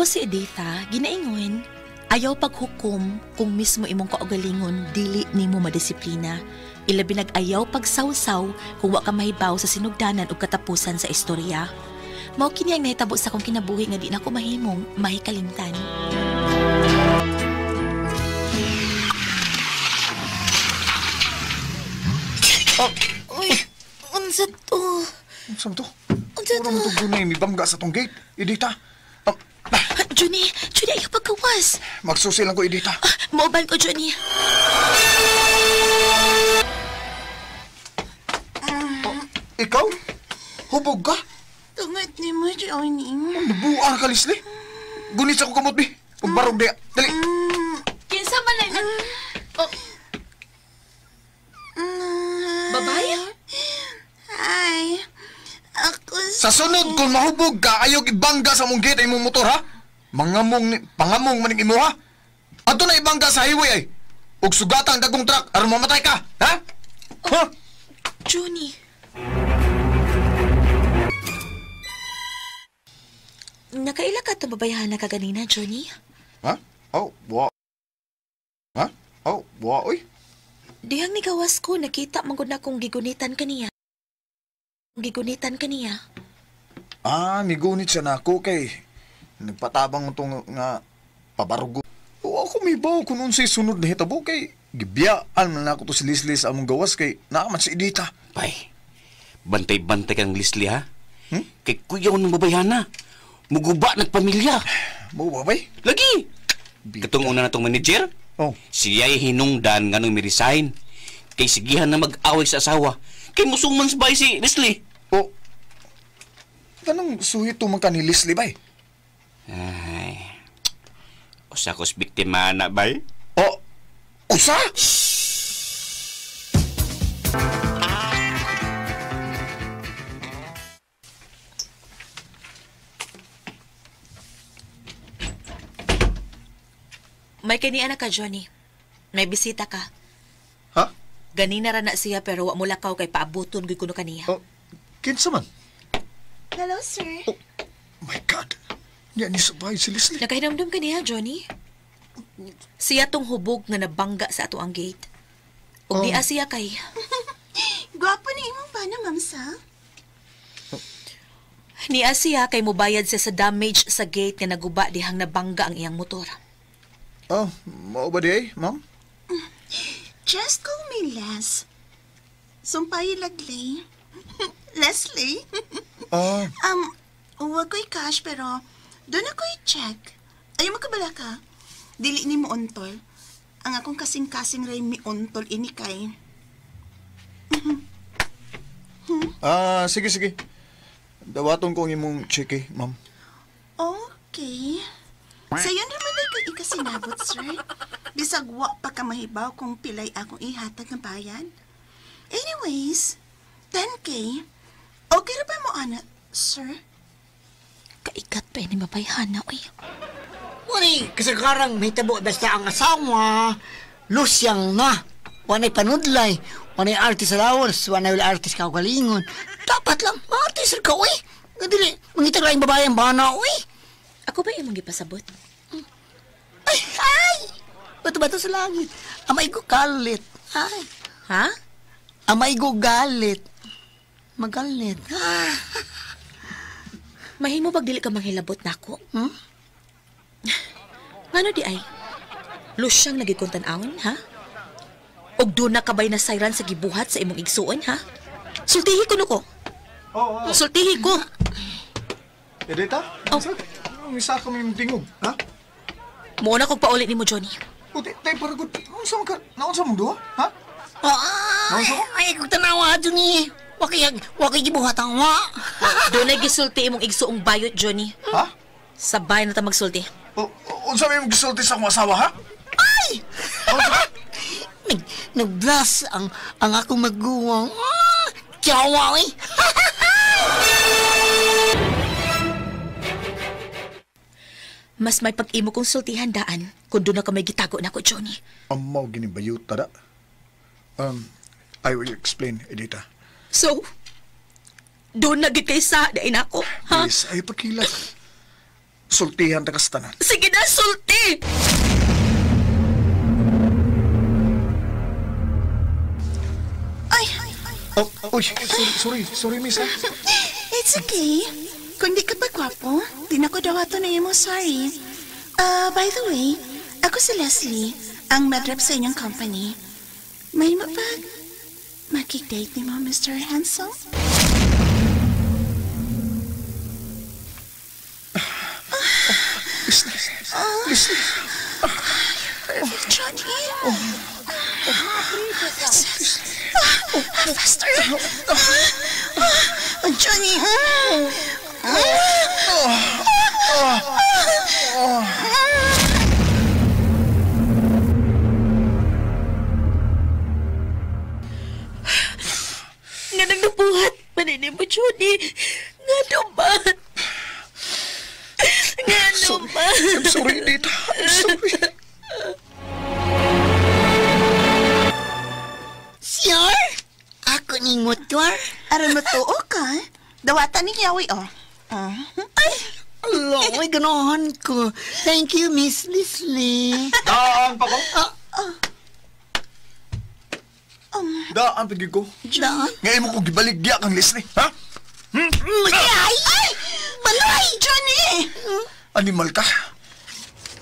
Ako si Editha, ginaingon, ayaw paghukom kung mismo imong kaugalingon dili nimo madisiplina. Ilabi nag-ayaw pagsawsaw kung wa ka mahibaw sa sinugdanan ug katapusan sa istorya. Mao kini ang nahitabo sa akong kinabuhi nga di na ko mahimong mahikalimtan. Uy, unsa to? Unsa to? Unsa to? Wala mo itong gunay, may bangga sa tong gate. Edita. Johnny, ayaw pagkawas. Magsusi lang ko, Edita. Mauban ko, Johnny. Ikaw? Hubog ka? Tungat ni mo, Johnny. Nabuang ka, Leslie. Gunit sa ko kamot, bi. Pagbarog diya. Dali. Kinsa man na Babae? Ay, ako Sa sunod, kung mahubog ka, ayaw ibangga sa mong gate ay mong motor, ha? Pangamong maning imo, ha? Ato na ibangga sa highway, ay. Ug sugatang dagong truck, aron mamatay ka, ha? Ha? Johnny. Nakaila ka ito babayahan na kaganina, Johnny? Ha? Oh, wa. Ha? Oh, wa, oy. Dihang ni gawas ko, nakita manggod na kong gigunitan kaniya. Migunit siya na ako kay nagpatabang itong nga pabarugo. O ako may baw kung unsay sunod na hitabo kay gibiyaan man ako to si Leslie sa among gawas kay naaman si Edita. Bay, bantay-bantay kang Leslie, ha? Kay kuyaw ng babayana. Muguba nagpamilya. Mo ba, bay? Lagi! Katong una na itong manager, siya'y hinungdan nga nung may-resign. Kay sigihan na mag-away sa asawa. Kay musungman sa bay si Leslie. O, ganang suhit man ka ni Leslie, bay? Ay, usa ko's biktima na, bay? O, usa? May kaniana ka, Johnny. May bisita ka. Ha? Ganina ra na siya pero wa mo lakaw kay paabuton gyud kuno kaniya. O, kinsa man? Hello, sir. Oh, my God. Yan ni sabay si Leslie. Nakahinamdum ka niya, Johnny. Siya tong hubog nga nabangga sa ato ang gate. Ug niya siya kay... Gwapo ni imong bana, mamsa. Niya siya kay mubayad siya sa damage sa gate nga naguba dihang nabangga ang iyang motor. Oh, mao ba di, ma'am? Just call me Les. Sumpay lagli. Leslie. Huwag ko'y cash pero doon ako'y check. Ayaw makabala ka. Dili ni mo ontol. Ang akong kasing-kasing ray mi ontol ini kay. Sige. Dawaton ko ang imong cheque, ma'am. Okay. Sa'yo naman ay kay ikasinabot, sir. Bisag wa pa ka mahibaw kung pilay akong ihatag ng bayan. Anyways, 10K. Okay ra ba mo, ana, sir? Kaikat pa ni mabayhana, oy. Wani, kasagarang may tabo basta ang asawa. Lusyang na. Wanay panudlay. Wanay artist allowance. Wanay artist ka kalingon. Dapat lang, artist ka, uy. Dili, mangitag lang babayang bana, uy. Ako ba yung magipasabot? Ay! Bato-bato sa langit. Amay ko galit. Ay. Ha? Amay ko galit. Magalit. Mahimo bag dili ka manghilabot nako. Ano di ay? Lusyang nagikuntan-awon, ha? Og doon na kabay na sayran sa gibuhat sa imong igsuon, ha? Sultihi ko nuko. Sultihi ko. Edita? Misa kami mong tingog, ha? Muna kong paulit ni mo, Johnny. Tayo paragod. Naunsa mong duha, ha? Ay, kung tanawa, Johnny. Wakay gibuhat ang wa. Doon ay gisulti imong igsuong bayot, Johnny. Ha? Sabay na ta magsulti. Unsa may mong gisulti sa akong asawa, ha? Ay! Nag-blast ang akong maguwang. Kiyawa, eh. Mas may pag-imo kong sultihan daan kung doon na ka may gitago na ko, Johnny. Amaw ginibayot, tada. I will explain, Edita. So, doon na gid kay sa dain ako, ha? Please, ay pakilat. sultihan ta kastanan. Sige na, sulti! Ay, Oh, uy, sorry, miss, ha? it's okay. Kung di ka pa gwapo, di na ko daw ato na mo sorry. By the way, ako si Leslie, ang madrap sa inyong company. May makikdate ni mo, Mr. Hansel? Listen. Johnny? Faster! Johnny! Nga nang nabuhat, manini mo, Johnny. Nga naman. Nga naman. I'm sorry, Edita. I'm sorry. Sir? Ako ni motor? Aron matuo ka? Dawatan ni Yawi, oh. Ay! Alo, may ganahan ko. Thank you, Miss Leslie. Daan pa ko? Daan pa ko. Daan? Ngayon mo ko gibaligya kang Leslie, ha? Ay! Ay! Balay! Johnny! Animal ka?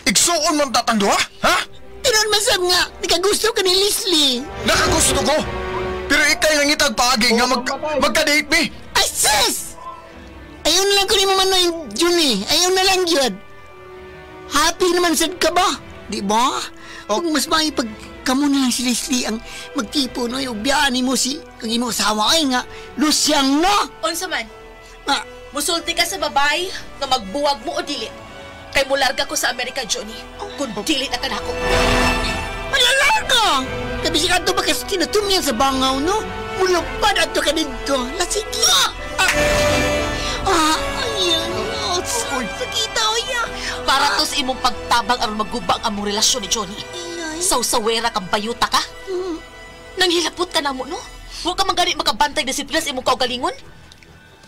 Igsuon mo ang tatando, ha? Tinon masab nga, di ka gusto ka ni Leslie. Nakagusto ko. Pero ikay nang itag paagi nga magka-date me. Ay, sis! Ayaw na lang ko ni mamano yung Juni. Ayaw na lang yun. Happy naman sad ka ba? Di ba? Kung mas may pag kamo na lang si Leslie ang magtipo no, yung biyaan mo si ang imo asawa ay nga, Luciang no? Unsa man, Ah, musulti ka sa babay nga magbuwag mo o dili. Kay mularga ko sa Amerika, Johnny. Kung dili na ka na ako. malalarga! Kabisi ka ito ba kasi tinatumian sa bangaw, no? Mulupad ato ka dito. Lasigi! Ayan. Sakita, oya. Para to sa imong pagtabang aron magubang among relasyon ni Johnny. Sawsawera kang bayuta ka? Nang hilapot ka na mo, no? Huwag ka mangganit makabantay na sipilas imong kaugalingon?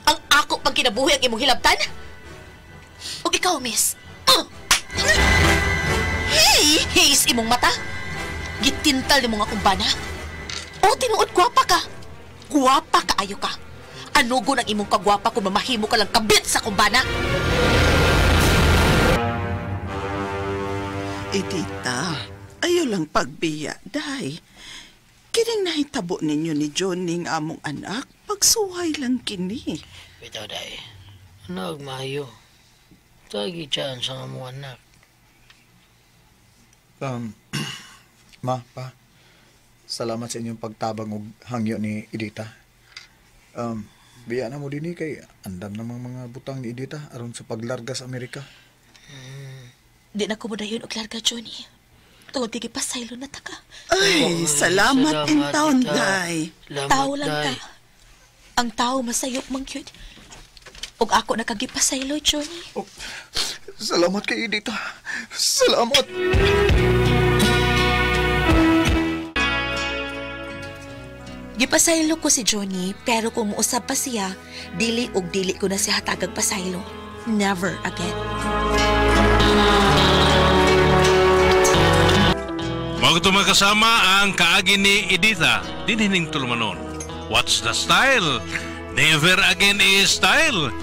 Ang ako pang kinabuhi ang imong hilabtan? O ikaw, miss? Hey! Hayes imong mata? Gitintal ni mga kumbana? O tinuod gwapa ka? Gwapa ka ayo ka? Anugo ng imong kagwapa kung mamahimo ka lang kabit sa kumbana? Edita, ayaw lang pagbiya, day. Kining nahitabo ninyo ni Johnny ang among anak, pagsuhay lang kini. Bitaw day. Ano mayo? Tagi dyan sa among anak. Ma, pa. Salamat sa inyong pagtabang og hangyo ni Edita. Biya na mo din kay andam namang mga butang ni Edita aron sa paglarga sa Amerika. Di na ko mo dayon og larga, Johnny. Tungod kay pasaylo na ta ka. Ay, salamat in taon, day. Tao lang ka. Ang tao masayop mang yun. Og ako nakagipasaylo, Johnny. Oh, salamat kay Edita. Salamat. Gipasaylo ko si Johnny, pero kung muusab pa siya, dili og dili ko na siya hatagag pasaylo. Never again. Bago ito magkasama ang kaagi ni Edita, dinhining tulumanon. What's the style? Never again is style.